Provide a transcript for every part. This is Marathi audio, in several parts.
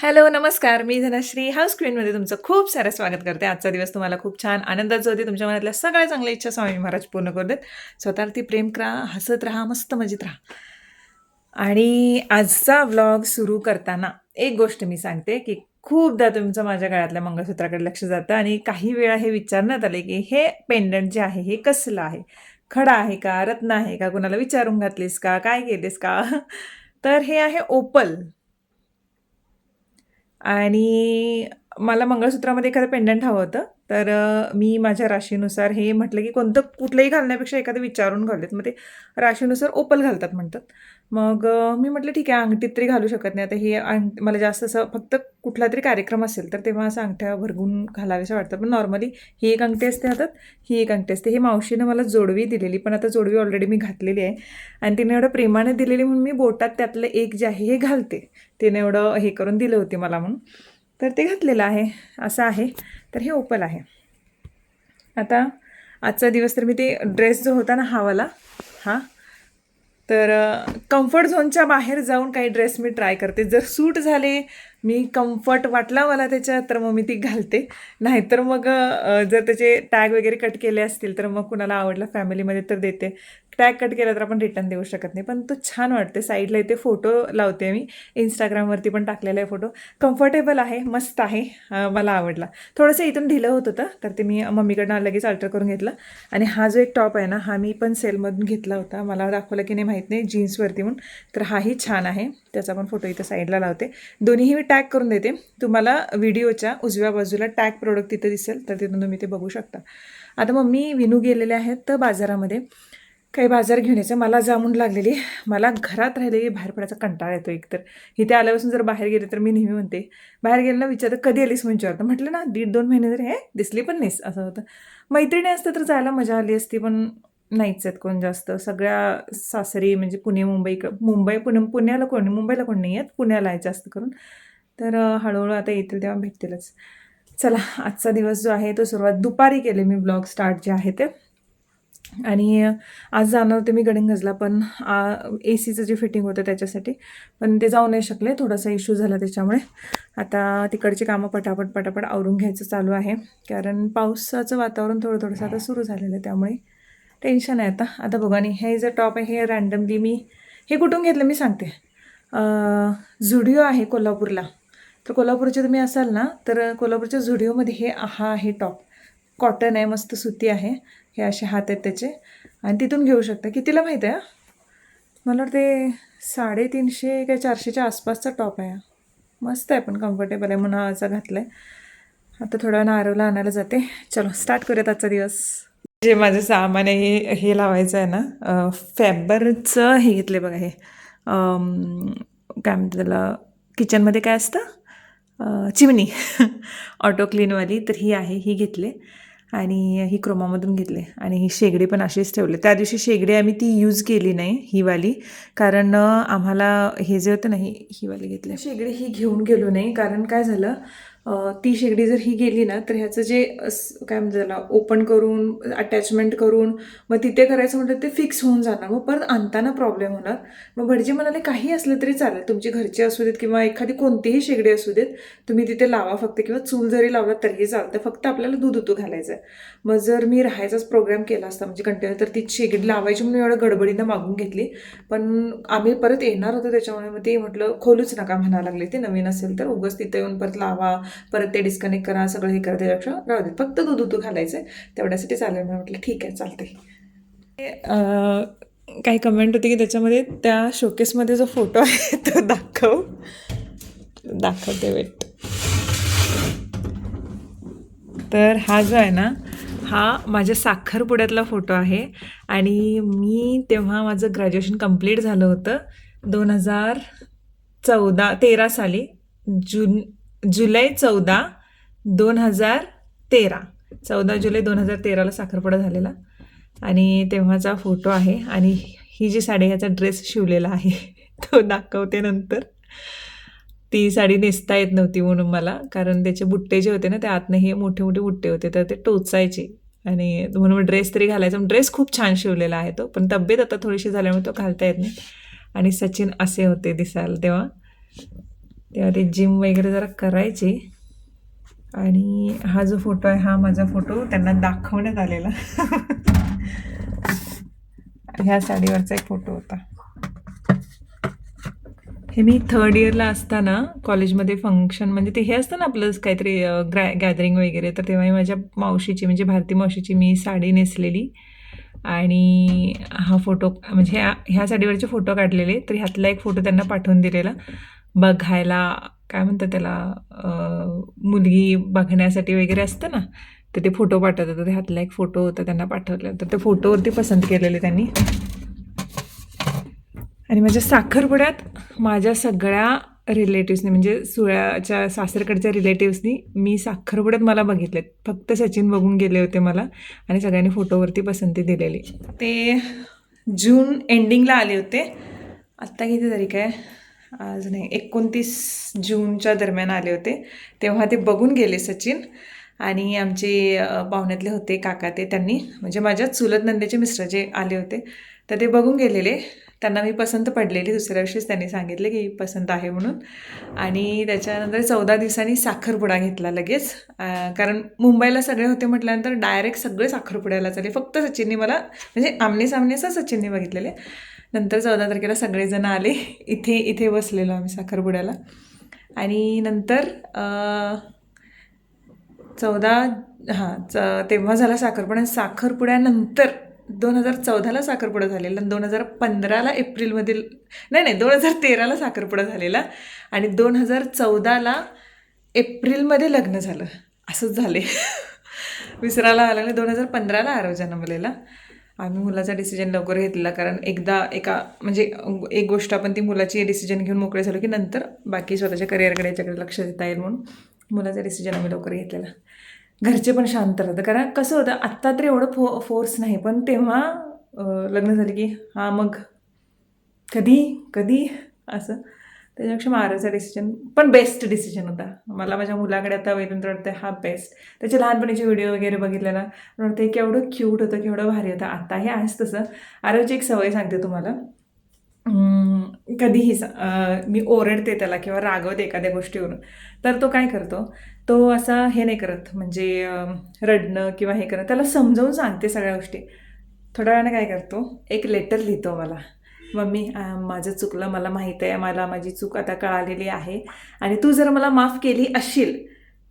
हॅलो, नमस्कार. मी धनश्री हाऊस क्वीनमध्ये तुमचं खूप सारं स्वागत करते. आजचा दिवस तुम्हाला खूप छान आनंदाचा होते. तुमच्या मनातल्या सगळ्या चांगल्या इच्छा स्वामी महाराज पूर्ण करू देत. स्वतःवरती प्रेम करा, हसत राहा, मस्त मजेत राहा. आणि आजचा व्लॉग सुरू करताना एक गोष्ट मी सांगते, की खूपदा तुमचं माझ्या गळ्यातल्या मंगळसूत्राकडे लक्ष जातं आणि काही वेळा हे विचारण्यात आले, की हे पेंडंट जे आहे हे कसलं आहे? खडा आहे का? रत्न आहे का? कुणाला विचारून घातलीस का? काय केलेस का? तर हे आहे ओपल. आणि मला मंगळसूत्रामध्ये एखादं पेंडंट हवं होतं. तर मी माझ्या राशीनुसार हे म्हटलं, की कोणतं कुठलंही घालण्यापेक्षा एखादं विचारून घालूयात. मग ते राशीनुसार ओपल घालतात म्हणतात. मग मी म्हटलं ठीक आहे, अंगठीत तरी घालू शकत नाही. आता हे मला जास्त असं फक्त कुठलातरी कार्यक्रम असेल, तर तेव्हा असं अंगठ्या भरगून घालाव्याशा वाटतं. पण नॉर्मली ही एक अंगठी असते हातात, ही एक अंगठी असते. ही मावशीनं मला जोडवी दिलेली, पण आता जोडवी ऑलरेडी मी घातलेली आहे. आणि तिने एवढं प्रेमाने दिलेली म्हणून मी बोटात त्यातलं एक जे आहे हे घालते. तिने एवढं हे करून दिलं होती मला म्हणून. तर ते घातलेलं आहे, असं आहे. तर हे ओपल आहे. आता आजचा दिवस तर मी ते ड्रेस जो होता ना हा वाला, हां, तर कम्फर्ट झोनच्या बाहेर जाऊन काही ड्रेस मी ट्राय करते. जर सूट झाले, मी कम्फर्ट वाटला मला त्याच्यात, तर मग मी ती घालते. नाहीतर मग जर त्याचे टॅग वगैरे कट केले असतील, तर मग कुणाला आवडलं फॅमिलीमध्ये तर देते. टॅग कट केला तर आपण रिटर्न देऊ शकत नाही. पण तो छान वाटते. साईडला इथे फोटो लावते मी. Instagramवरती पण टाकलेला आहे फोटो. कम्फर्टेबल आहे, मस्त आहे. मला आवडला. थोडंसं इथून ढिलं होत होतं, तर ते मी मम्मीकडनं लगेच अल्टर करून घेतलं. आणि हा जो एक टॉप आहे ना, हा मी पण सेलमधून घेतला होता. मला दाखवला की नाही माहीत नाही, जीन्सवरती म्हणून. तर हाही छान आहे. त्याचा पण फोटो इथं साईडला लावते. दोन्हीही मी टॅग करून देते. तुम्हाला व्हिडिओच्या उजव्या बाजूला टॅग प्रोडक्ट तिथं दिसेल, तर तिथून तुम्ही ते बघू शकता. आता मम्मी विनू गेलेले आहेत तर बाजारामध्ये. काही बाजार घेऊन यायचं. मला जामून लागलेली. मला घरात राहिलेली बाहेर पडायचा कंटाळा येतो एकतर. इथे आल्यापासून जर बाहेर गेले तर मी नेहमी म्हणते, बाहेर गेलं ना विचारतं, कधी आलीस विचारतं. म्हटलं ना 1.5-2 महिने जर हे दिसली पण नाहीस, असं होतं. मैत्रिणी असतं तर जायला मजा आली असती, पण नाहीच आहेत कोण जास्त. सगळ्या सासरी म्हणजे पुणे, पुण्याला कोण, मुंबईला कोण नाही आहेत, पुण्याला आहे जास्त करून. तर हळूहळू आता येतील तेव्हा भेटतीलच. चला, आजचा दिवस जो आहे तो सुरुवात दुपारी केले मी ब्लॉग स्टार्ट जे आहे ते. आणि आज जाणार होते मी गडिंग्लजला, पण AC जे फिटिंग होतं त्याच्यासाठी, पण ते जाऊ नाही शकले. थोडासा इश्यू झाला त्याच्यामुळे. आता तिकडची कामं पटापट आवरून घ्यायचं चालू आहे, कारण पावसाचं वातावरण थोडंसं आता सुरू झालेलं आहे, त्यामुळे टेन्शन आहे आता. आता बघा, आणि हे जे टॉप आहे हे रँडमली मी हे कुठून घेतलं मी सांगते. झुडिओ आहे कोल्हापूरला. तर कोल्हापूरचे तुम्ही असाल ना, तर कोल्हापूरच्या झुडिओमध्ये हा आहे टॉप. कॉटन आहे, मस्त सुती आहे. हे असे हात आहेत त्याचे, आणि तिथून घेऊ शकता. कितीला माहीत आहे? मला वाटते 350 काय 400च्या आसपासचा टॉप आहे. मस्त आहे, पण कम्फर्टेबल आहे म्हणून असा घातला आहे. आता थोड्या वेळानं आरवला आणायला जाते. चलो स्टार्ट करूयात आजचा दिवस. जे माझं सामान आहे हे लावायचं आहे ना, फॅबरचं हे घेतले बघा. हे काय म्हणतात त्याला, किचनमध्ये काय असतं, चिमणी ऑटो क्लीनवाली. तर ही आहे, ही घेतले. आणि ही क्रोमामधून घेतले. आणि ही शेगडी पण अशीच ठेवले. त्या दिवशी शेगडी आम्ही ती यूज केली नाही, ही वाली, कारण आम्हाला हे जे होतं ना, ही वाली घेतली. शेगडी ही घेऊन गेलो नाही, कारण काय झालं, ती शेगडी जर ही गेली ना, तर ह्याचं जे काय म्हणतात त्याला, ओपन करून अटॅचमेंट करून मग तिथे करायचं म्हटलं ते फिक्स होऊन जाणार, मग परत आणताना प्रॉब्लेम होणार. मग भटजी म्हणाले काही असलं तरी चालेल, तुमची घरची असू देत किंवा एखादी कोणतीही शेगडी असू देत, तुम्ही तिथे लावा फक्त, किंवा चूल जरी लावला तरीही चालतं, फक्त आपल्याला दूध उतू घालायचं आहे. मग जर मी राहायचाच प्रोग्राम केला असता म्हणजे कंटिन्यू, तर ती शेगडी लावायची म्हणून एवढं गडबडीनं मागून घेतली. पण आम्ही परत येणार होतो त्याच्यामुळे मग ते म्हटलं खोलूच नका म्हणायला लागले. ते नवीन असेल तर उगाच तिथे येऊन परत लावा, परत ते डिस्कनेक्ट करा, सगळं हे करा, त्याच्यापेक्षा राहू दे, फक्त दूध उतू घालायचं आहे तेवढ्यासाठी चालेल. मी म्हटलं ठीक आहे, चालते. काही कमेंट होती की त्याच्यामध्ये त्या शोकेसमध्ये जो फोटो आहे तो दाखवते वेट. तर हा जो आहे ना, हा माझ्या साखरपुड्यातला फोटो आहे. आणि मी तेव्हा माझं ग्रॅज्युएशन कंप्लीट झालं होतं 2013 साली. जुलै 14, 2013. 14 जुलै 2013ला साखरपुडा झालेला. आणि तेव्हाचा फोटो आहे. आणि ही जी साडी, ह्याचा ड्रेस शिवलेला आहे तो दाखवते नंतर. ती साडी नेसता येत नव्हती म्हणून मला, कारण त्याचे बुट्टे जे होते ना, ते आतनं हे मोठे मोठे बुट्टे होते, तर ते टोचायचे. आणि म्हणून ड्रेस तरी घालायचा. ड्रेस खूप छान शिवलेला आहे तो, पण तब्येत आता थोडीशी झाल्यामुळे तो घालता येत नाही. आणि सचिन असे होते दिसायला तेव्हा. तेव्हा ते जिम वगैरे जरा करायचे. आणि हा जो फोटो आहे हा माझा फोटो त्यांना दाखवण्यात आलेला. ह्या साडीवरचा एक फोटो होता. हे मी 3rd इयरला असताना कॉलेजमध्ये फंक्शन म्हणजे ते हे असतं ना आपलं काहीतरी गॅदरिंग वगैरे, तर तेव्हा माझ्या मावशीची म्हणजे भारती मावशीची मी साडी नेसलेली आणि हा फोटो म्हणजे ह्या साडीवरचे फोटो काढलेले. तर ह्यातला एक फोटो त्यांना पाठवून दिलेला बघायला, काय म्हणतात त्याला, मुलगी बघण्यासाठी वगैरे असतं ना, तर ते फोटो पाठवतात. तर ह्यातला एक फोटो होता त्यांना पाठवला, तर त्या फोटोवरती पसंत केलेले त्यांनी. आणि माझ्या साखरपुड्यात माझ्या सगळ्या रिलेटिव्सनी म्हणजे सुळ्याच्या सासरकडच्या रिलेटिव्सनी मी साखरपुड्यात मला बघितलेत. फक्त सचिन बघून गेले होते मला आणि सगळ्यांनी फोटोवरती पसंती दिलेली. ते जून एंडिंगला आले होते. आत्ता किती तारीख आहे? आज नाही, 29 जूनच्या दरम्यान आले होते. तेव्हा ते बघून गेले सचिन. आणि आमचे पाहुण्यातले होते काका, ते त्यांनी म्हणजे माझ्या चुलत नंदेचे मिस्टर जे आले होते तर ते बघून गेलेले. त्यांना मी पसंत पडलेली. दुसऱ्या दिवशीच त्यांनी सांगितले की पसंत आहे म्हणून. आणि त्याच्यानंतर 14 दिवसांनी साखरपुडा घेतला लगेच. कारण मुंबईला सगळे होते म्हटल्यानंतर डायरेक्ट सगळे साखरपुड्याला चालले. फक्त सचिनने मला म्हणजे आमने सामने असं सचिनने बघितलेले. नंतर 14 तारखेला सगळेजण आले. इथे बसलेलो आम्ही साखरपुड्याला. आणि नंतर 14 तेव्हा झाला साखरपुडा. साखरपुड्यानंतर 2014ला साखरपुडा झालेला. 2015ला एप्रिलमध्ये नाही 2013ला साखरपुडा झालेला आणि 2014ला एप्रिलमध्ये लग्न झालं. असंच झाले. विसरायला आलं नाही. 2015ला आरव जन्मलेला. आम्ही मुलाचा डिसिजन लवकर घेतलेला कारण एकदा म्हणजे एक गोष्ट आपण ती मुलाची डिसिजन घेऊन मोकळे झालो की नंतर बाकी स्वतःच्या करिअरकडे याच्याकडे लक्ष देता येईल म्हणून मुलाचा डिसिजन आम्ही लवकर घेतलेला. घरचे पण शांत राहतं कारण कसं होतं, आत्ता तर एवढं फोर्स नाही, पण तेव्हा लग्न झालं की हां मग कधी असं. त्याच्यापेक्षा मारायचा डिसिजन पण बेस्ट डिसिजन होता. मला माझ्या मुलाकडे आता वेगळं वाटतं हा बेस्ट. त्याचे लहानपणीचे व्हिडिओ वगैरे बघितले ना, वाटतं केवढं क्यूट होतं, केवढं भारी होतं. आताही आहेच तसं. आरवची एक सवय सांगते तुम्हाला. कधीही मी ओरडते त्याला किंवा रागवते एखाद्या गोष्टीवरून, तर तो काय करतो, तो असा हे नाही करत म्हणजे रडणं किंवा हे करत, त्याला समजावून सांगते सगळ्या गोष्टी. थोड्या वेळानं काय करतो, एक लेटर लिहितो मला, मम्मी माझं चुकलं, मला माहीत आहे, मला माझी चूक आता कळालेली आहे आणि तू जर मला माफ केली असशील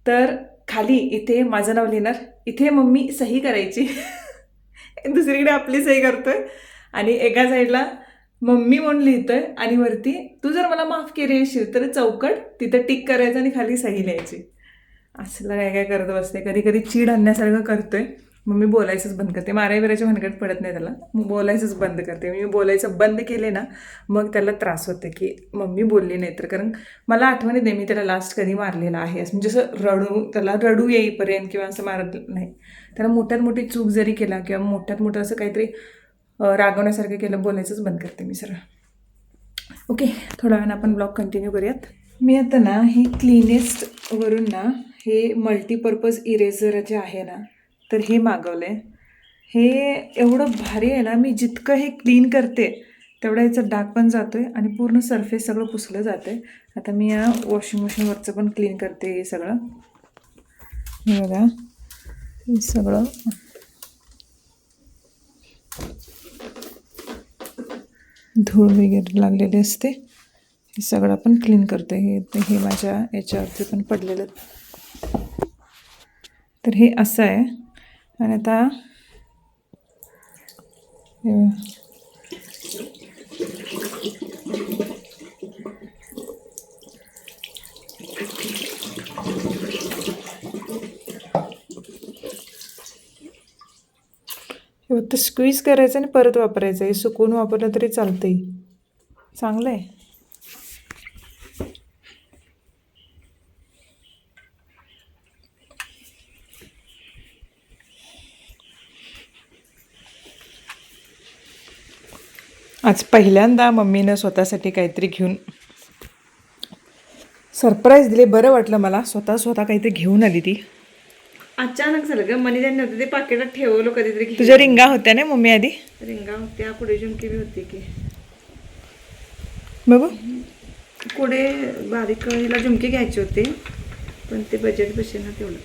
तर खाली इथे माझं नाव लिहिणार, इथे मम्मी सही करायची. दुसरीकडे आपली सही करतोय आणि एका साईडला मम्मी म्हणून लिहितोय आणि वरती तू जर मला माफ केली असेल तर चौकट तिथं टिक करायचं आणि खाली सही लिहायची. असलं काय करत बसते. कधी कधी चीड आणण्यासारखं करतोय. मग मी बोलायचंच बंद करते. माराय बिरायच्या भानगडीत पडत नाही त्याला, बोलायचंच बंद करते. मी बोलायचं बंद केले ना मग त्याला त्रास होते की मम्मी बोलली नाही तर. कारण मला आठवणी दे मी त्याला लास्ट कधी मारलेलं आहे असं, म्हणजे असं त्याला रडू येईपर्यंत किंवा असं मारत नाही. त्याला मोठ्यात मोठी चूक जरी केला किंवा मोठ्यात मोठं असं काहीतरी रागवण्यासारखं केलं, बोलायचंच बंद करते मी सरळ. ओके, थोड्या वेळानं आपण ब्लॉग कंटिन्यू करूयात. मी आता ना हे क्लिनेस्टवरून ना हे मल्टीपर्पज इरेझर जे आहे ना तर हे मागवलं आहे. हे एवढं भारी आहे ना, मी जितकं हे क्लीन करते तेवढा याचा डाग पण जातो आहे आणि पूर्ण सरफेस सगळं पुसलं जातं आहे. आता मी या वॉशिंग मशीनवरचं पण क्लीन करते हे सगळं. हे बघा, हे सगळं धूळ वगैरे लागलेली असते, हे सगळं आपण क्लीन करतो. हे माझ्या याच्यावरती पण पडलेलं. तर हे असं आहे. आणि आता फक्त स्क्वीज करायचं आणि परत वापरायचं. हे सुकून वापरलं तरी चालतंय, चांगलं आहे. आज पहिल्यांदा मम्मीनं स्वतःसाठी काहीतरी घेऊन सरप्राईज दिले. बरं वाटलं मला, स्वतः काहीतरी घेऊन आली ती. अचानक झालं ग, मनी त्यांनी होतं ते पाकिटात ठेवलं कधीतरी. तुझ्या रिंगा होत्या ना मम्मी आधी? रिंगा होत्या, पुढे झुमकी बी होती की बघू. कुडे बारीक हिला झुमके घ्यायचे होते पण ते बजेट बसेना तेवढं.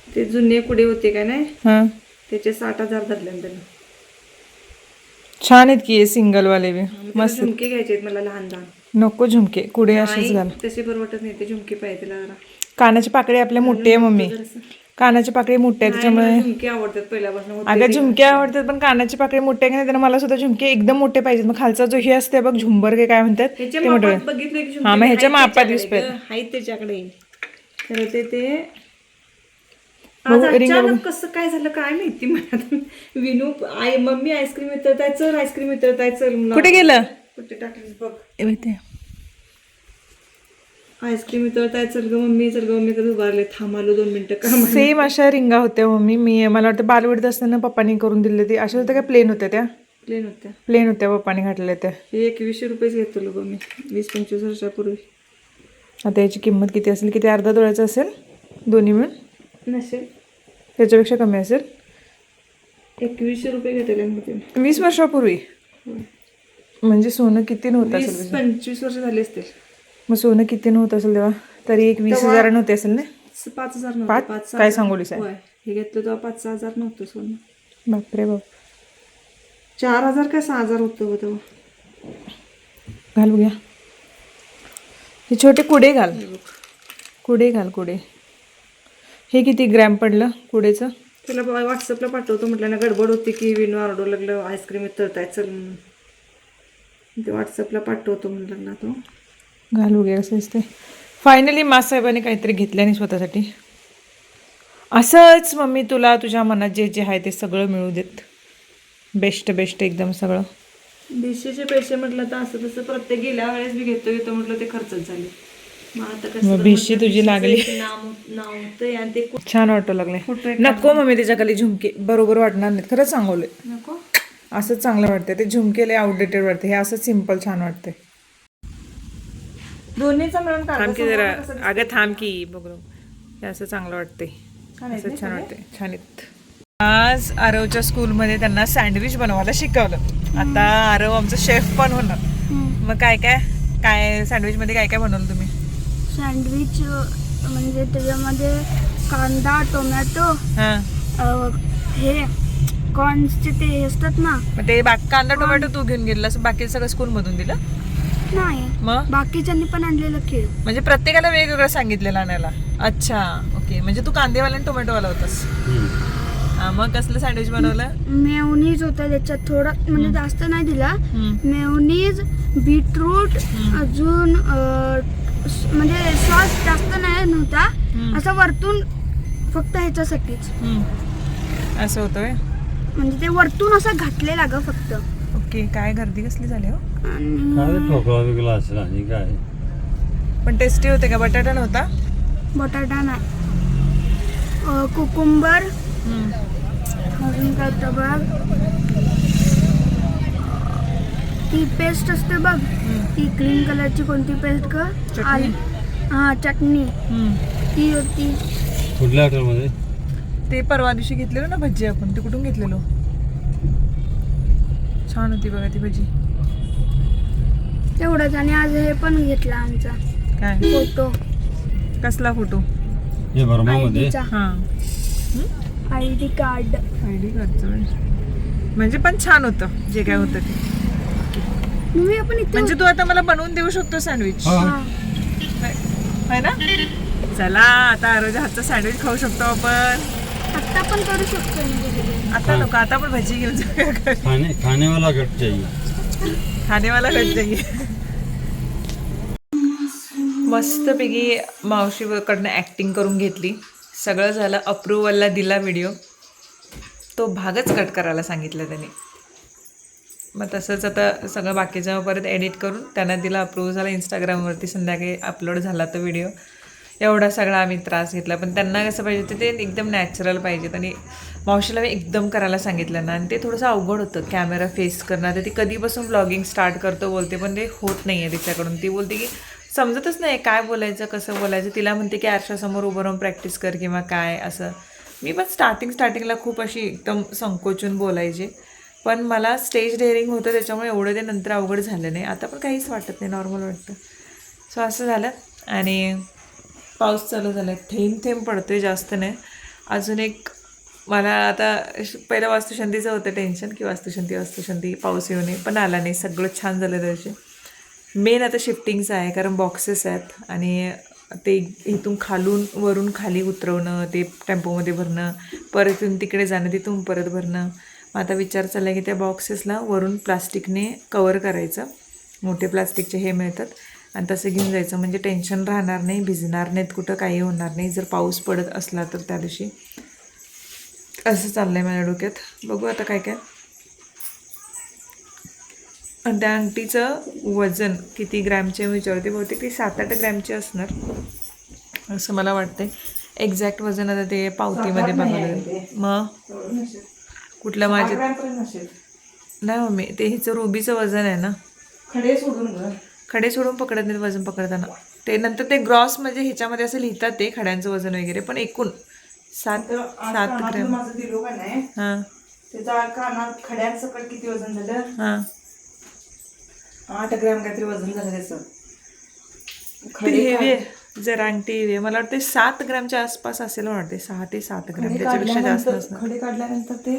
ते जुने कुडे होते काय नाही हां त्याचे 60,000 धरले त्याला. छान आहेत की हे सिंगलवाले बी मस्त. झुमके घ्यायचे आहेत मला लहान लहान. नको झुमके कुडे असेच घाल. तसे बरं वाटत नाही ते झुमके पाहिजे तिला जरा. कानाची पाकळी आपल्या मोठी आहे मम्मी. कानाची पाकळी मोठी आहे त्याच्यामुळे. झुमके आवडतात पहिल्यापासून. अगं झुमके आवडतात पण कानाची पाकळी मोठी आहे की नाही मला सुद्धा झुमके एकदम मोठे पाहिजेत. मग खालचा जो हे असते बघ झुंबर काय म्हणतात ते मोठे. हा मग ह्याच्या मापात वीस आहेत त्याच्याकडे. तर ते अचानक कसं काय झालं काय माहिती मला. विनू मम्मी आईस्क्रीम वितरताय चल आईस्क्रीम वितरताय चल. कुठे गेलं कुठे टाकलीस बघ. ते आईस्क्रीम वितरताय चल ग मम्मी कधी उभारले थांबालो 2 मिनिटं का. सेम अशा रिंगा होत्या मम्मी. मी मला वाटतं बालवडीत असताना पप्पांनी करून दिले ते अशा होत्या काय प्लेन होत्या त्या. प्लेन होत्या पप्पांनी घातलेल्या त्या. हे 2100 रुपयेच घेतलो ग मी 20-25 वर्षापूर्वी. आता याची किंमत किती असेल किती अर्धा तोळ्याचं असेल दोन्ही मिळून नसेल त्याच्यापेक्षा कमी असेल. 2100 रुपये घेतले 20 वर्षापूर्वी. म्हणजे सोनं किती नव्हतं असेल 25 वर्ष झाले असतील. मग सोनं किती नव्हतं असेल तेव्हा तरी एक 20,000 नव्हते असेल ना. 5,000 नव्हतं. 5 काय सांगोलीस आहे हे घेतलं तेव्हा 5,000 नव्हतं सोनं. बापरे बाप. 4,000 काय 6,000 होतं तेव्हा. घाल बघूया हे छोटे कुडे घाल. कुडे घाल कुडे. हे किती ग्रॅम पडलं कुडेचं. तुला व्हॉट्सअपला पाठवतो म्हटलं ना. गडबड होती की विनू ऑर्डर लागलं आईस्क्रीम वितरताय चल म्हणून. ते व्हॉट्सअपला पाठवतो म्हटलं ना तो. घाल बघूया कसं असते. फायनली मासाहेबांनी काहीतरी घेतलं नाही स्वतःसाठी. असंच मम्मी तुला तुझ्या मनात जे जे आहे ते सगळं मिळू देत. बेस्ट एकदम सगळं. बीसीचे पैसे म्हटलं तर असं तसं प्रत्येक गेल्या वेळेस मी घेतो म्हटलं ते खर्चच झाले. मग आता कसं बीसी तुझी लागली. नाव आणि ते छान वाटू लागले. नको मम्मी त्याच्या खाली झुमके बरोबर वाटणार नाहीत खरंच सांगवले. नको असंच चांगलं वाटतं. ते झुमकेले आउटडेटेड वाटते. हे असंच सिम्पल छान वाटते. दोन्हीचा मिळून थांब की जरा. अगं थांब की बघ हे असं चांगलं वाटते. असं छान वाटते. छान आहेत. आज आरवच्या स्कूलमध्ये त्यांना सँडविच बनवायला शिकवलं. आता आरव आमचं शेफ पण होणार. मग काय सँडविचमध्ये काय बनवलं तुम्ही. सँडविच म्हणजे त्याच्यामध्ये कांदा टोमॅटो हे कॉर्न्सचे ते असतात ना. मग ते कांदा टोमॅटो तू घेऊन गेलास बाकी सगळं स्कूलमधून दिलं. नाही मग बाकीच्यांनी पण आणलेलं खेळ. म्हणजे प्रत्येकाला वेगवेगळं सांगितलेलं आणायला. अच्छा ओके. म्हणजे तू कांदेवाला आणि टोमॅटोवाला होतास. मग कसलं सँडविच बनवलं. मेयोनीज होता त्याच्यात थोडं म्हणजे जास्त नाही दिला. मेयोनीज बीटरूट अजून म्हणजे सॉस जास्त नाही नव्हता. असं वरतून फक्त ह्याच्यासाठीच असं होतंय. म्हणजे ते वरतून असं घातलेला ग फक्त. ओके. काय गर्दी कसली झाली हो. आणि काय पण टेस्टी होते का. बटाटा नव्हता. बटाटा नाही कुकुंबर अजून काय होतं बघ. ती पेस्ट असते बघ ती ग्रीन कलरची कोणती पेस्ट ग. हा चटणी ती होती. कुठल्या हॉटेलमध्ये. ते परवा दिवशी घेतलेलो ना भजी आपण. ते कुठून घेतलेलो. छान होती बघा ती भजी. तेवढंच. आणि आज हे पण घेतला आमचा काय फोटो. कसला फोटो. हे बर्मामध्ये. हा आयडी कार्ड. म्हणजे पण छान होतं जे काय होतं ते. मम्मी आपण इथे म्हणजे तू आता मला बनवून देऊ शकतो सँडविच है ना. चला आता आरोग्य हातचा सँडविच खाऊ शकतो आपण. आता पण करू शकतो. आता नको. आता पण भजी घेऊन जाऊया. खानेवाला घट जाईल. खानेवाला घट जाईल. मस्तपैकी मावशीकडनं ॲक्टिंग करून घेतली. सगळं झालं. अप्रुव्हलला दिला व्हिडिओ. तो भागच कट करायला सांगितलं त्याने. मग तसंच आता सगळं बाकीचं परत एडिट करून त्यांना दिला. अप्रूव्ह झाला. इंस्टाग्रामवरती संध्याकाळी अपलोड झाला तो व्हिडिओ. एवढा सगळा आम्ही त्रास घेतला. पण त्यांना कसं पाहिजे होतं ते एकदम नॅचरल पाहिजेत. आणि मावशीला मी एकदम करायला सांगितलं ना. आणि ते थोडंसं अवघड होतं कॅमेरा फेस करणं. तर ती कधीपासून ब्लॉगिंग स्टार्ट करतो बोलते पण ते होत नाही आहे तिच्याकडून. ती बोलते की समजतच नाही काय बोलायचं कसं बोलायचं. तिला म्हणते की आरशासमोर उभं राहून प्रॅक्टिस कर किंवा काय असं. मी पण स्टार्टिंगला खूप अशी एकदम संकोचून बोलायचे. पण मला स्टेज डेअरिंग होतं त्याच्यामुळे एवढं ते नंतर अवघड झालं नाही. आता पण काहीच वाटत नाही, नॉर्मल वाटतं. सो असं झालं. आणि पाऊस चालू झाला आहे, थेंब थेंब पडतोय, जास्त नाही. अजून एक मला आता पहिलं वास्तुशांतीचं होतं टेन्शन की वास्तुशांती पाऊस येऊ नये, पण आला नाही. सगळं छान झालं त्याचे. मेन आता शिफ्टिंगचं आहे, कारण बॉक्सेस आहेत आणि ते इथून खालून वरून खाली उतरवणं, ते टेम्पोमध्ये भरणं, परत इथून तिकडे जाणं, तिथून परत भरणं. आता विचार चालला आहे की त्या बॉक्सेसला वरून प्लास्टिकने कवर करायचं. मोठे प्लास्टिकचे हे मिळतात आणि तसं घेऊन जायचं, म्हणजे टेन्शन राहणार नाही, भिजणार नाहीत कुठं, काही होणार नाही जर पाऊस पडत असला तर त्या दिवशी. असं चाललं आहे माझ्या डोक्यात. बघू आता काय काय. आणि त्या अंगठीचं वजन किती ग्रॅमचे विचारते, बहुतेक ती 7-8 ग्रॅमची असणार असं मला वाटते. एक्झॅक्ट वजन आता ते पावतीमध्ये बघायला. मग कुठलं माझे नाही मम्मी, ते हिचं रुबीचं वजन आहे ना. खडे सोडून पकडत नाहीत वजन पकडताना. ते नंतर ते ग्रॉस म्हणजे ह्याच्यामध्ये असं लिहितात ते खड्यांचं वजन वगैरे, पण एकूण 7 ग्रॅम. हां त्याचा कानात खड्यांसकट किती वजन झालं? हां 8 ग्रॅम काहीतरी वजन झालं त्याचं. हेवी आहे जरा अंगठी हेवी आहे. मला वाटते 7 ग्रॅमच्या आसपास असेल वाटते, 6 ते 7 ग्रॅम, त्याच्यापेक्षा जास्त नसणार. खडे काढल्यानंतर ते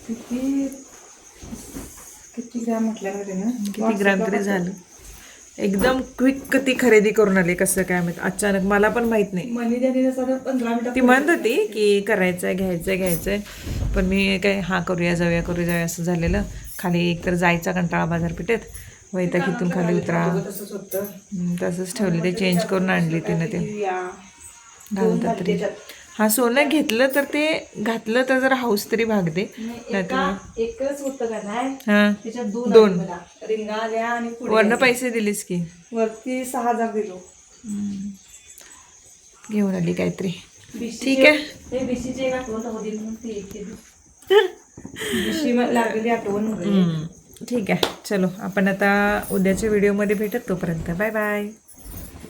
किती किती ग्रॅम म्हटल्यामध्ये ना, किती ग्रॅम तरी झालं. एकदम क्विक ती खरेदी करून आली, कसं काय माहित अचानक, मला पण माहित नाही. मनी द्यायला साधं 15 मिनिटात ती म्हणत होती की करायचंय घ्यायचंय, पण मी काय हा करूया जाऊया असं झालेलं. खाली एकतर जायचा कंटाळा बाजारपेठेत, वैताग इथून खाली उतरा, तसंच होतं. तसंच ठेवले. ते चेंज करून आणली तिनं. ते घालतात तरी. हा सोनं घेतलं तर ते घातलं तर जरा हाऊस तरी भागते. एकच होतं का नाही, हां त्याच्यात 2 दोन रिंगा आल्या आणि पुढे वरनं पैसे दिलीस की वरती 6,000 दिलो. घेऊन आली काहीतरी. ठीक आहे. हे बीसीची एक आठवण होती म्हणून ती एक केली. बीसी लागलेली आठवण होती. ठीक आहे, चलो आपण आता उद्याच्या व्हिडिओमध्ये भेटत. तोपर्यंत बाय बाय.